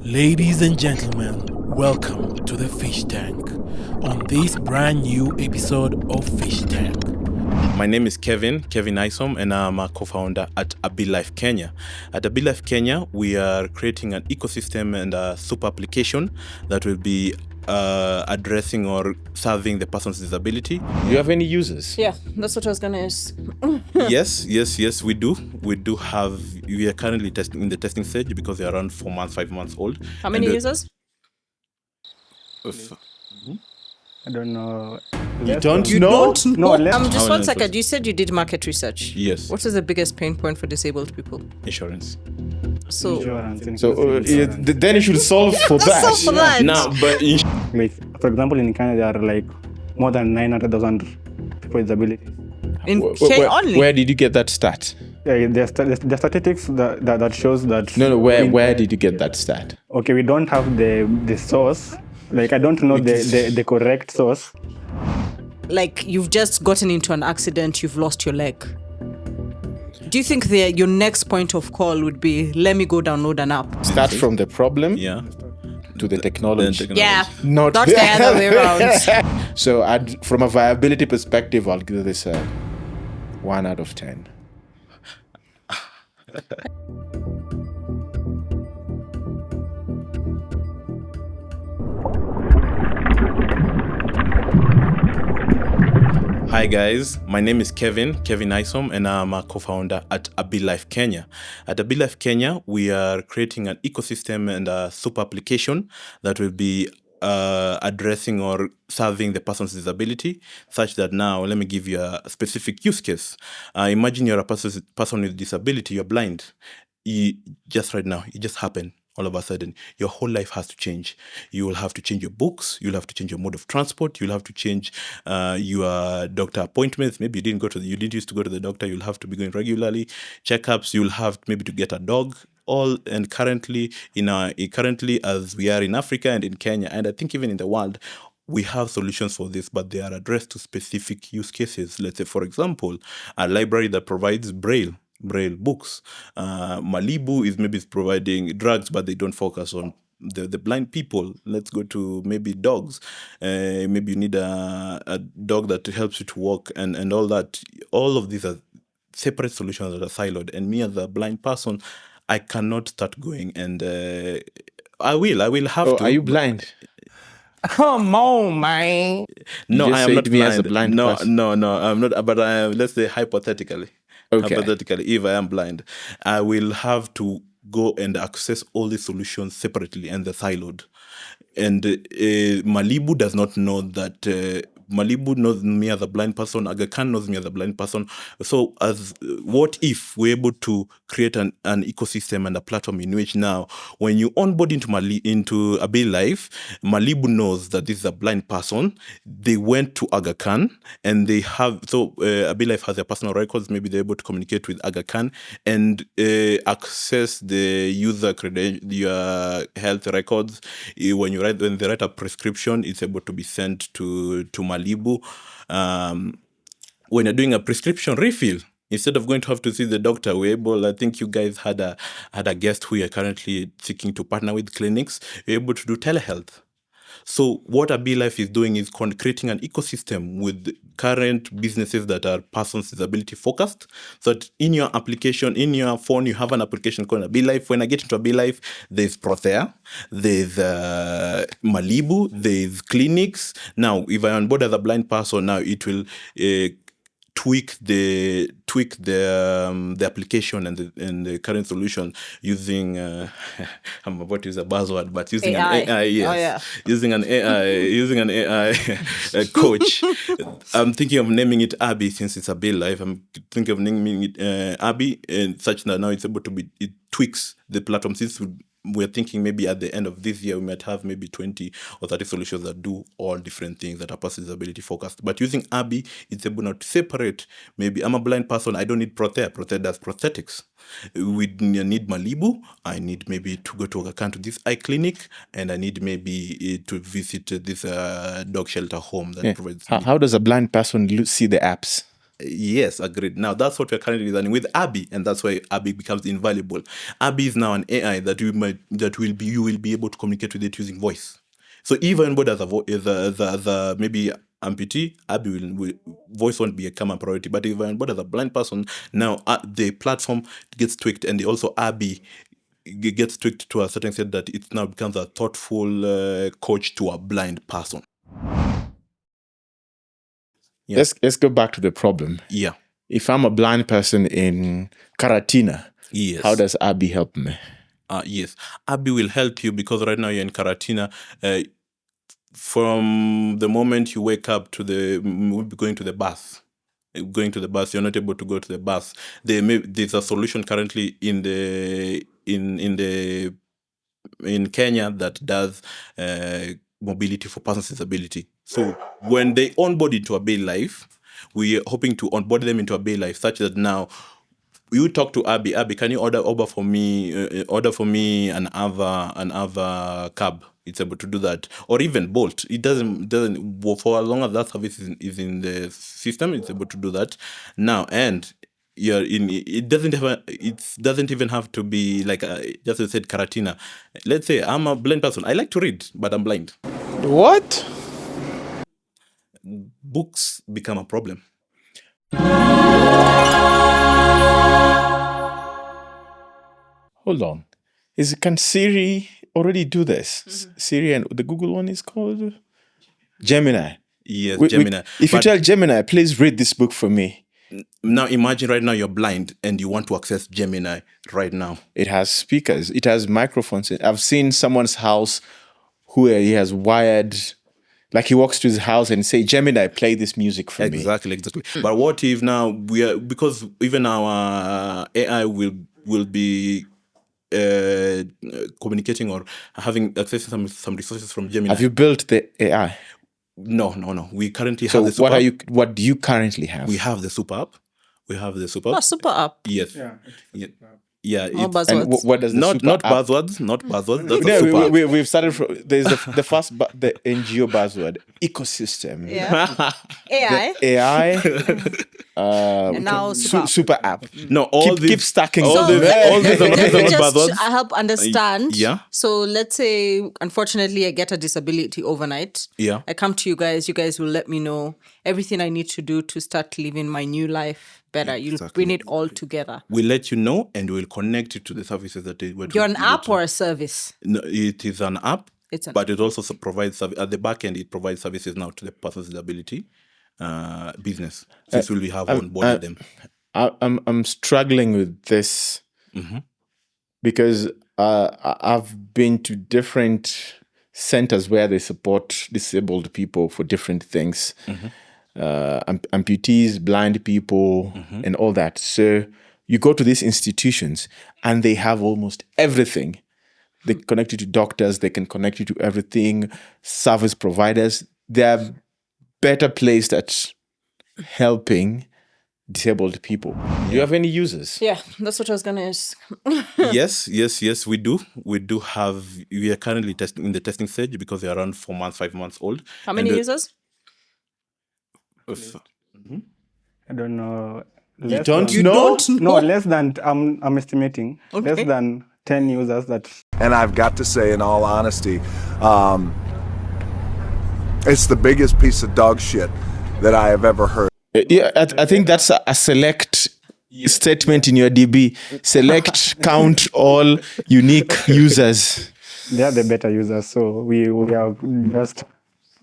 Ladies and gentlemen, welcome to the Fish Tank on this brand new episode of Fish Tank. My name is Kevin Isom, and I'm a co-founder at Abili Life Kenya. At Abili Life Kenya, we are creating an ecosystem and a super application that will be addressing or serving the person's disability. Do you have any users? Yeah, that's what I was going to ask. Yes, we do. We are currently in the testing stage because they're around 4 months, 5 months old. How many users? I don't know. You don't know? No, Just 1 second. You said you did market research. Yes. What is the biggest pain point for disabled people? Insurance. So, Then you should solve for that. solve for that. Now, but like, for example, in Canada, there are like more than 900,000 people with disabilities. in Kenya only. Where did you get that stat? Yeah, there's statistics that shows that. No, where did you get that stat? Okay, we don't have the source. Like, I don't know the correct source. Like, you've just gotten into an accident, you've lost your leg. Do you think your next point of call would be, let me go download an app? Start from the problem yeah. to the technology. Yeah, Not the other way around. So from a viability perspective, I'll give this a 1 out of 10. Hi guys, my name is Kevin Isom, and I'm a co-founder at Abili Life Kenya. At Abili Life Kenya, we are creating an ecosystem and a super application that will be addressing or serving the person's disability, such that now, let me give you a specific use case. Imagine you're a person with disability, you're blind. Just right now, it just happened. All of a sudden, your whole life has to change. You will have to change your books. You'll have to change your mode of transport. You'll have to change your doctor appointments. Maybe you didn't used to go to the doctor. You'll have to be going regularly. Checkups. You'll have maybe to get a dog. Currently as we are in Africa and in Kenya, and I think even in the world, we have solutions for this, but they are addressed to specific use cases. Let's say, for example, a library that provides braille books. Malibu is maybe providing drugs, but they don't focus on the blind people. Let's go to maybe dogs. Maybe you need a dog that helps you to walk and all that. All of these are separate solutions that are siloed. And me as a blind person, I cannot start going, and I will have to. Are you blind? Come on, man. No, I am not me blind. as a blind person. No, I'm not. But I am. Let's say hypothetically. Okay. Hypothetically, if I am blind, I will have to go and access all the solutions separately, and they're siloed. And Malibu does not know that. Malibu knows me as a blind person. Aga Khan knows me as a blind person. So, what if we're able to create an ecosystem and a platform in which now, when you onboard into Abili Life, Malibu knows that this is a blind person. They went to Aga Khan, and they have Abili Life has their personal records. Maybe they're able to communicate with Aga Khan and access the user your health records. When they write a prescription, it's able to be sent to Malibu. When you're doing a prescription refill, instead of going to have to see the doctor, I think you guys had a guest who are currently seeking to partner with clinics. You're able to do telehealth. So what Abili Life is doing is creating an ecosystem with current businesses that are persons disability focused. So that in your application, in your phone, you have an application called Abili Life. When I get into Abili Life, there's Prothea, there's Malibu, there's clinics. Now, if I onboard as a blind person, now it will tweak the application and the current solution using I'm about to use a buzzword, but using AI. an AI, yes. Oh, yeah. Using an AI coach. I'm thinking of naming it Abby since it's Abili Life. I'm thinking of naming it Abby, and such that now it's able to it tweaks the platform. Since we're thinking maybe at the end of this year, we might have maybe 20 or 30 solutions that do all different things that are person disability focused. But using Abby, it's able not to separate. Maybe I'm a blind person, I don't need Prothea. Prothea does prosthetics. We need Malibu. I need maybe to go to Aga Khan to this eye clinic, and I need maybe to visit this dog shelter home that provides. How does a blind person see the apps? Yes, agreed. Now that's what we're currently designing with Abby, and that's why Abby becomes invaluable. Abby is now an AI that you will be able to communicate with it using voice. So even anybody as a maybe amputee, Abby will voice won't become a priority. But if anybody as a blind person, now the platform gets tweaked, and also Abby gets tweaked to a certain extent that it now becomes a thoughtful coach to a blind person. Yeah. Let's go back to the problem. Yeah. If I'm a blind person in Karatina, Yes. how does Abby help me? Yes, Abby will help you because right now you're in Karatina. From the moment you wake up to going to the bus, you're not able to go to the bus. There's a solution currently in Kenya that does mobility for persons with disability. So when they onboard into Abili Life, we are hoping to onboard them into Abili Life such that now you talk to Abby. Abby, can you order for me another cab? It's able to do that, or even Bolt. It doesn't for as long as that service is in the system, it's able to do that now. And it doesn't even have to be like just as I said, Karatina. Let's say I'm a blind person. I like to read, but I'm blind. What? Books become a problem. Hold on. Can Siri already do this? Siri, and the Google one is called Gemini. Yes, Gemini. If you tell Gemini, please read this book for me. Now imagine right now you're blind and you want to access Gemini right now. It has speakers. It has microphones. I've seen someone's house who he has wired, like he walks to his house and say, Gemini, play this music for me. Exactly. But what if now because even our AI will be communicating or having access to some resources from Gemini. Have you built the AI? No. We currently have the super app. What do you currently have? We have the super app. Oh, super app. Yes. Yeah. No buzzwords. And what does the super not app? buzzwords? Not buzzwords. That's a super app. We've started from there's the first the NGO buzzword ecosystem. Yeah. AI. The AI. And now super app. No, keep stacking. All these are not buzzwords. I help understand. Yeah. So let's say, unfortunately, I get a disability overnight. Yeah. I come to you guys. You guys will let me know everything I need to do to start living my new life better. You'll bring it all together. We'll let you know and we'll connect you to the services that You're an app or a service? No, it is an app. But it also provides at the back end. It provides services now to the person's disability business. Since we have onboarded them. I'm struggling with this because I've been to different centers where they support disabled people for different things. Amputees, blind people, and all that. So you go to these institutions and they have almost everything. They connect you to doctors, they can connect you to everything, service providers. They are better placed at helping disabled people. Do you have any users? Yeah, that's what I was going to ask. Yes, we do. We are currently in the testing stage because they are around 4 months, 5 months old. How many users? I don't know. You don't know? No, less than, I'm estimating, less than 10 users that... And I've got to say, in all honesty, it's the biggest piece of dog shit that I have ever heard. Yeah, I think that's a select statement in your DB. Select, count all unique users. They are the better users, so we are just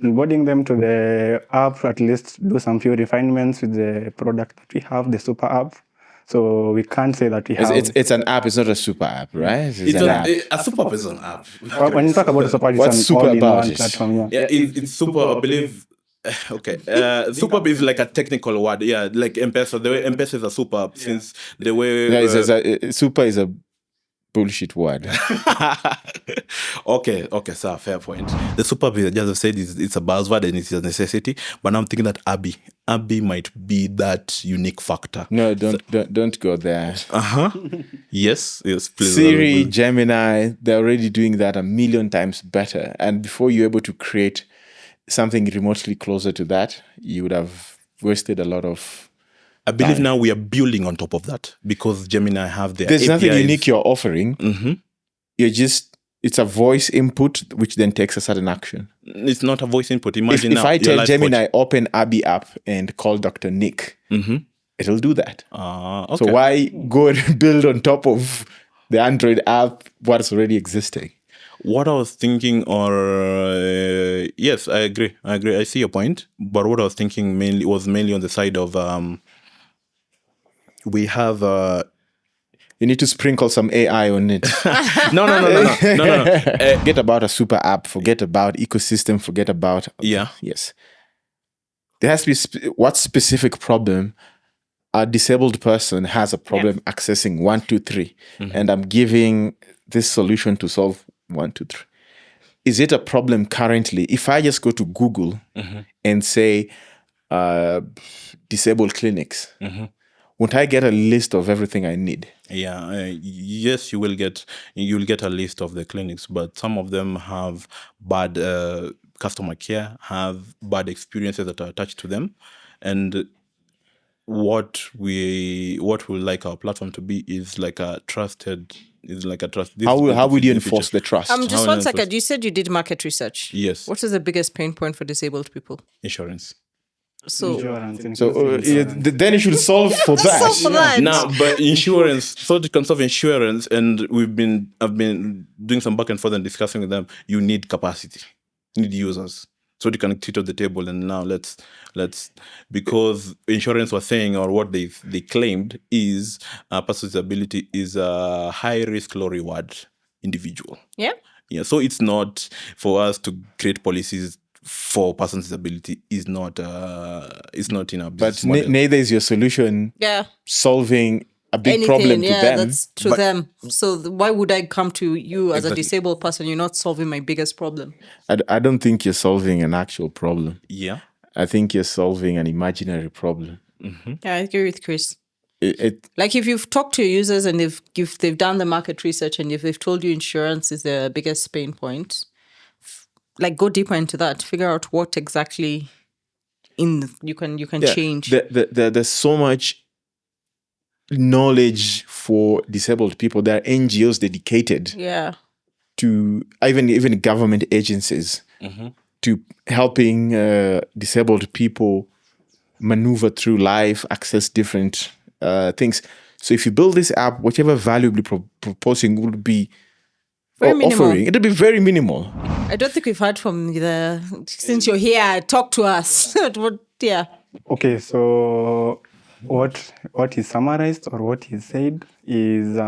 onboarding them to the app, at least do some few refinements with the product that we have, the super app. So we can't say that we have... It's an app, it's not a super app, right? It's an app. A super app is an app. When you talk about the super, What's it's super an about all-in-one it? platform. Yeah. It's super, I believe... Okay. Super app is like a technical word. Yeah, like M-Pesa. The way M-Pesa is a super app since the way... super is a bullshit word. Okay, sir, fair point. The super app, just as I said, it's a buzzword and it's a necessity. But I'm thinking that Abby might be that unique factor. No, don't go there. Yes, please. Siri, Gemini, they're already doing that 1,000,000 times better. And before you're able to create something remotely closer to that, you would have wasted a lot of I believe now we are building on top of that because Gemini have their There's nothing APIs. unique you're offering. It's a voice input which then takes a certain action. It's not a voice input. Imagine If now I your tell life Gemini, coach. open Abi app and call Dr. Nick, it'll do that. Okay. So why go and build on top of the Android app what's already existing? What I was thinking, yes, I agree. I see your point. But what I was thinking was mainly on the side of we have You need to sprinkle some AI on it. no. Forget about a super app. Forget about ecosystem. Forget about Yes, there has to be what specific problem a disabled person has a problem accessing 1, 2, 3, and I'm giving this solution to solve 1, 2, 3. Is it a problem currently? If I just go to Google and say disabled clinics, won't I get a list of everything I need? Yeah, yes, you'll get a list of the clinics, but some of them have bad customer care, have bad experiences that are attached to them, and what we like our platform to be is like a trusted. How would you enforce the trust? Just one second. You said you did market research. Yes. What is the biggest pain point for disabled people? Insurance. So Then you should solve for that. solve for that. Now, but insurance, so to conserve insurance, and I've been doing some back and forth and discussing with them. You need capacity, you need users, so they can sit at the table. And now let's because insurance was saying, or what they claimed is a person's disability is a high risk, low reward individual. Yeah. So it's not for us to create policies for person's disability is not in our business But model. neither is your solution solving a big problem to them. That's to them. So why would I come to you as a disabled person? You're not solving my biggest problem. I don't think you're solving an actual problem. Yeah. I think you're solving an imaginary problem. Yeah, I agree with Chris. Like if you've talked to your users and they've done the market research and if they've told you insurance is the biggest pain point, like go deeper into that, figure out what exactly you can change. There's so much knowledge for disabled people. There are NGOs dedicated to even government agencies to helping disabled people maneuver through life, access different things. So if you build this app, whatever value you'll be proposing would be offering, it'll be very minimal. I don't think we've heard from since you're here, talk to us. Okay, so what is summarized or what is said is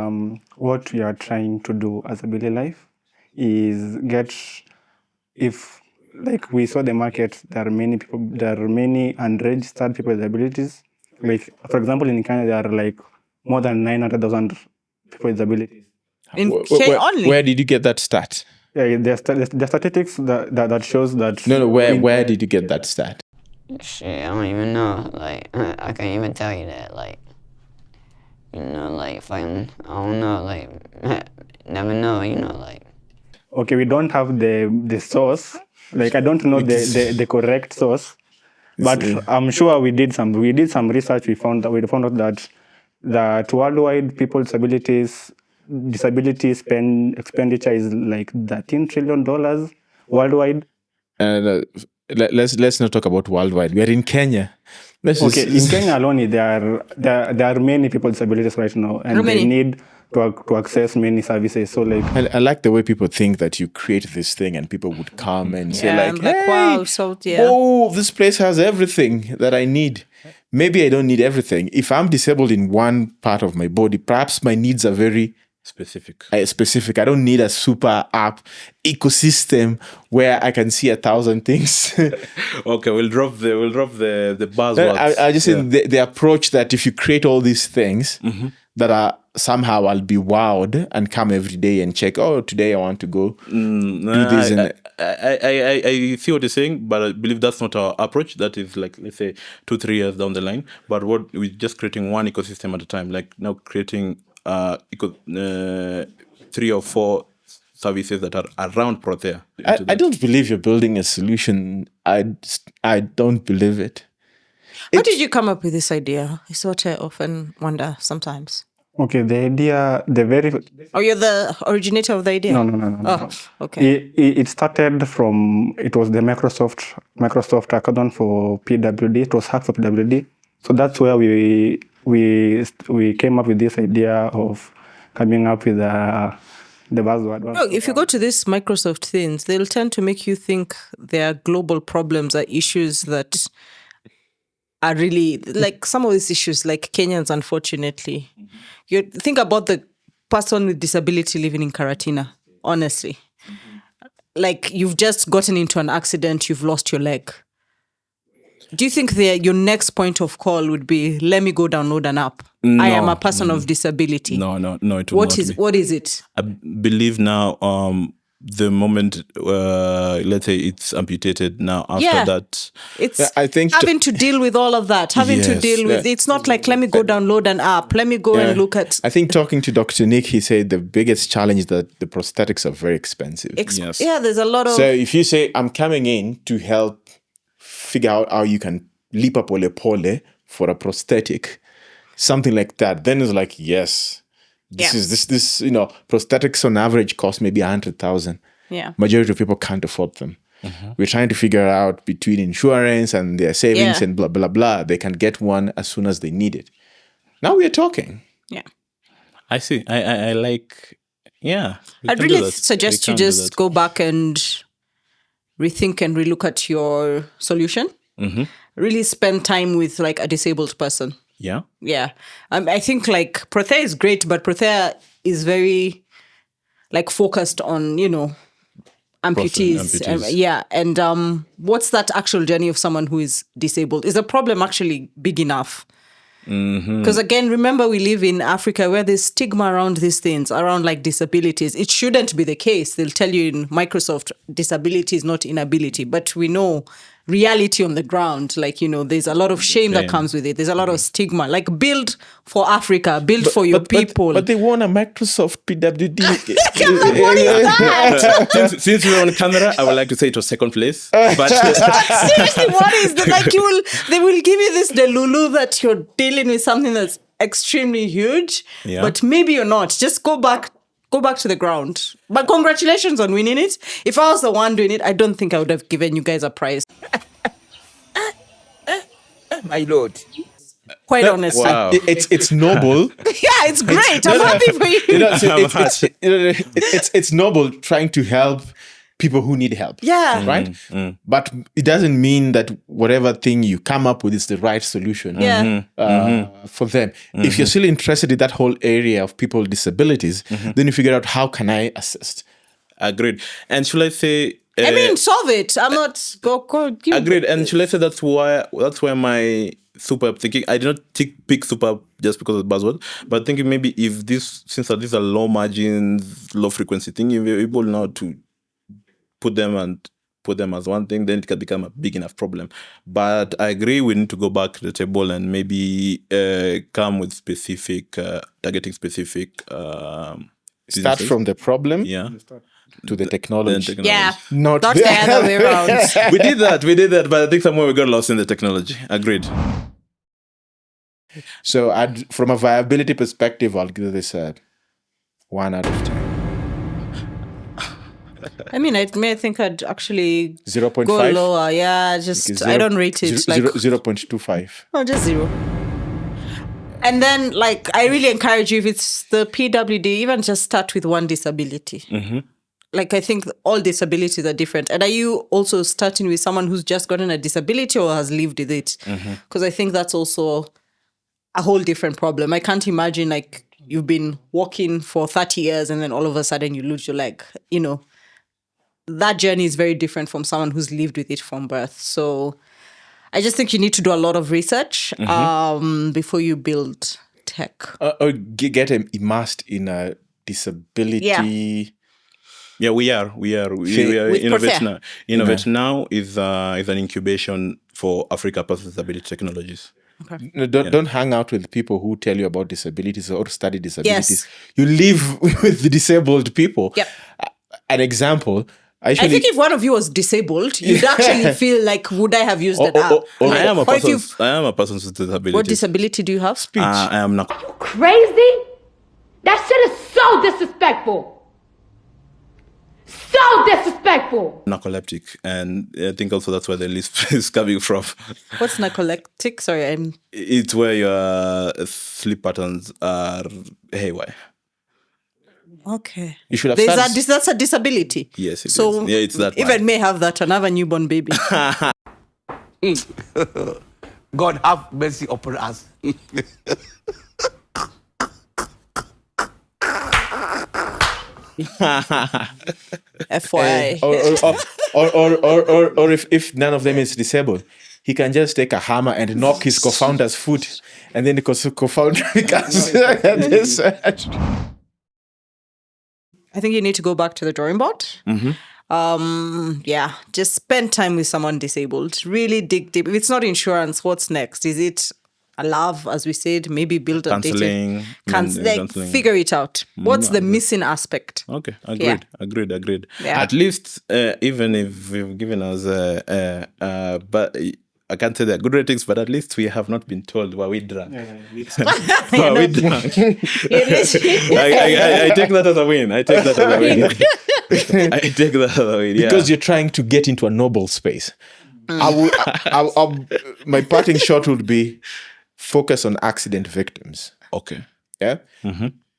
what we are trying to do as Abili Life is if like we saw the market, there are many unregistered people with disabilities. Like for example, in Kenya there are like more than 900,000 people with disabilities. In Kenya only? Where did you get that stat? Yeah, there's statistics that shows that. No, where did you get that stat? Shit, I don't even know. Like, I can't even tell you that. Like, like, if I don't know, like, never know, like. Okay, we don't have the source. Like, I don't know the correct source, but I'm sure we did some research. We found out that worldwide people disability expenditure is like $13 trillion worldwide. Let's not talk about worldwide. We are in Kenya. In Kenya alone, there are many people with disabilities right now, and they need to access many services. So like, I like the way people think that you create this thing and people would come and say like, hey, wow, so this place has everything that I need. Maybe I don't need everything. If I'm disabled in one part of my body, perhaps my needs are very specific. I don't need a super app ecosystem where I can see 1,000 things. Okay, we'll drop the buzzwords. I just say the approach that if you create all these things that are somehow I'll be wowed and come every day and check. Oh, today I want to go do this. I see what you're saying, but I believe that's not our approach. That is like, let's say 2-3 years down the line. But what we're just creating one ecosystem at a time. Like now creating 3 or 4 services that are around Protea. I don't believe you're building a solution. I don't believe it. How did you come up with this idea? It's what I often wonder sometimes. Okay, the idea, the very... Oh, you're the originator of the idea? No. Okay. It started from, it was the Microsoft hackathon for PWD. It was hack for PWD. So that's where we came up with this idea of coming up with the buzzword. Oh, if you go to these Microsoft things, they'll tend to make you think their global problems are issues that are really like some of these issues, like Kenyans, unfortunately. You think about the person with disability living in Karatina, honestly. Like you've just gotten into an accident, you've lost your leg. Do you think your next point of call would be, let me go download an app? I am a person of disability. No, it will not be. What is it? I believe now, the moment, let's say it's amputated now, after that. It's I think having to deal with all of that, it's not like, let me go download an app, let me go and look at. I think talking to Dr. Nick, he said the biggest challenge is that the prosthetics are very expensive. Yes. Yeah, there's a lot of. So if you say, I'm coming in to help figure out how you can lipa pole pole for a prosthetic, something like that, then it's like, yes. This prosthetics on average cost maybe 100,000. Yeah. Majority of people can't afford them. We're trying to figure out between insurance and their savings and blah, blah, blah. They can get one as soon as they need it. Now we are talking. Yeah. I see. I like, yeah. I'd really suggest you just go back and rethink and relook at your solution. Really spend time with like a disabled person. Yeah. Yeah. I think like Prothea is great, but Prothea is very like focused on, amputees. And what's that actual journey of someone who is disabled? Is the problem actually big enough? Because again, remember, we live in Africa where there's stigma around these things, around like disabilities. It shouldn't be the case. They'll tell you in Microsoft, disability is not inability. But we know reality on the ground, like, there's a lot of shame that comes with it. There's a lot of stigma. Like, build for Africa, build for your people. But they won a Microsoft PWD. What is that? Since we're on camera, I would like to say it was second place. But Seriously, what is that? Like, they will give you this delulu that you're dealing with something that's extremely huge, but maybe you're not. Just go back to the ground. But congratulations on winning it. If I was the one doing it, I don't think I would have given you guys a prize. My lord. Quite honestly. Wow. It's noble. Yeah, it's great. I'm happy for you. It's noble trying to help people who need help. Yeah. Right? But it doesn't mean that whatever thing you come up with is the right solution for them. If you're still interested in that whole area of people with disabilities, then you figure out, how can I assist? Agreed. And should I say... solve it. I'm not... Go. Agreed. And should I say that's why my super app thinking, I did not pick super app just because of the buzzword, but thinking maybe if since these are low margins, low frequency thing, if you're able now to put them as one thing, then it can become a big enough problem. But I agree, we need to go back to the table and maybe come with specific, targeting specific... Start from the problem to the technology. Yeah, not the other way around. we did that, but I think somewhere we got lost in the technology. Agreed. So from a viability perspective, I'll give this a 1 out of 10. I think I'd actually 0.5? go lower. Yeah, I don't rate it. 0.25. Oh, just 0. And then, like, I really encourage you, if it's the PWD, even just start with one disability. Like, I think all disabilities are different. And are you also starting with someone who's just gotten a disability or has lived with it? Because I think that's also a whole different problem. I can't imagine, like, you've been walking for 30 years and then all of a sudden you lose your leg. That journey is very different from someone who's lived with it from birth. So I just think you need to do a lot of research before you build tech. Or get immersed in a disability. Yeah, we are. We are Innovate Now. Innovate Now is an incubation for Africa plus disability technologies. Okay. No, don't hang out with people who tell you about disabilities or study disabilities. You live with the disabled people. Yep. An example, I think if one of you was disabled, you'd actually feel like, would I have used that app? I am a Or if person. you've- I am a person with disabilities. What disability do you have? Speech. I am not. Crazy? That shit is so disrespectful. So disrespectful. Narcoleptic, and I think also that's where the lisp is coming from. What's narcoleptic? Sorry, It's where your sleep patterns are haywire. okay. You should have There's started- that's a disability. Yes, it so is. Yeah, it's that even bad. may have that and have a newborn baby. God have mercy upon us. FYI. or if none of them is disabled, he can just take a hammer and knock his co-founder's foot, and then the co-founder becomes disabled. I think you need to go back to the drawing board. Yeah, just spend time with someone disabled. Really dig deep. If it's not insurance, what's next? Is it a love, as we said? Maybe build a Counseling, counseling. Figure it out. What's the missing aspect? Okay, Yeah. agreed. Yeah. At least, even if you've given us, but I can't say they're good ratings, but at least we have not been told why we drunk. Why we drunk. I take that as a win. I take that as a win. Yeah. Because you're trying to get into a noble space. My parting shot would be focus on accident victims. Okay. Yeah.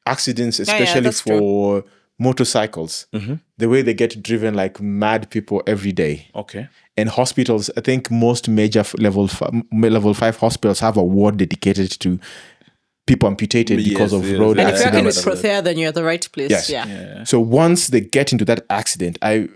Accidents, yeah, especially that's for motorcycles, the way they get driven like mad people every day. Okay. And hospitals, I think most major level 5 hospitals have a ward dedicated to people amputated because of road And if you're working with accidents. Prothea, then you're at the right place. Yes. Yeah. So once they get into that accident, I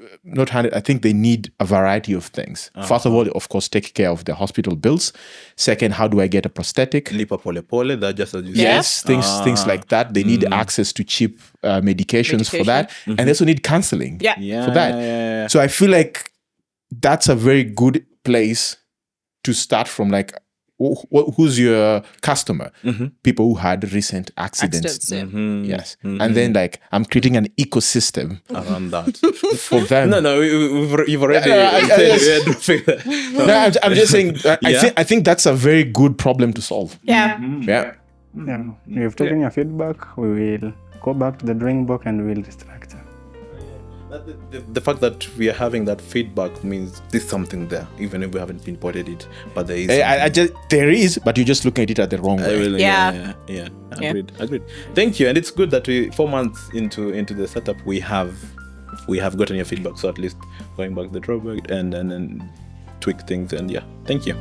think they need a variety of things. First of all, of course, take care of the hospital bills. Second, how do I get a prosthetic? Lipa pole pole, that just as you said. Yes, things like that. They need access to cheap medications for that. And they also need counseling Yeah. for that. Yeah. So I feel like that's a very good place to start from. Like, who's your customer? People who had recent accidents. Yes. And then like I'm creating an ecosystem Around that. for them. No, you've already said No, I'm just saying I think that's a very good problem to solve. Yeah. Yeah. Yeah, we've taken your feedback. We will go back to the drawing book and we'll restructure. The fact that we are having that feedback means there's something there, even if we haven't pinpointed it. But there is. There is, but you're just looking at it at the wrong way. Yeah. Agreed. Thank you, and it's good that 4 months into the setup, we have gotten your feedback. So at least going back to the drawback and tweak things, and thank you.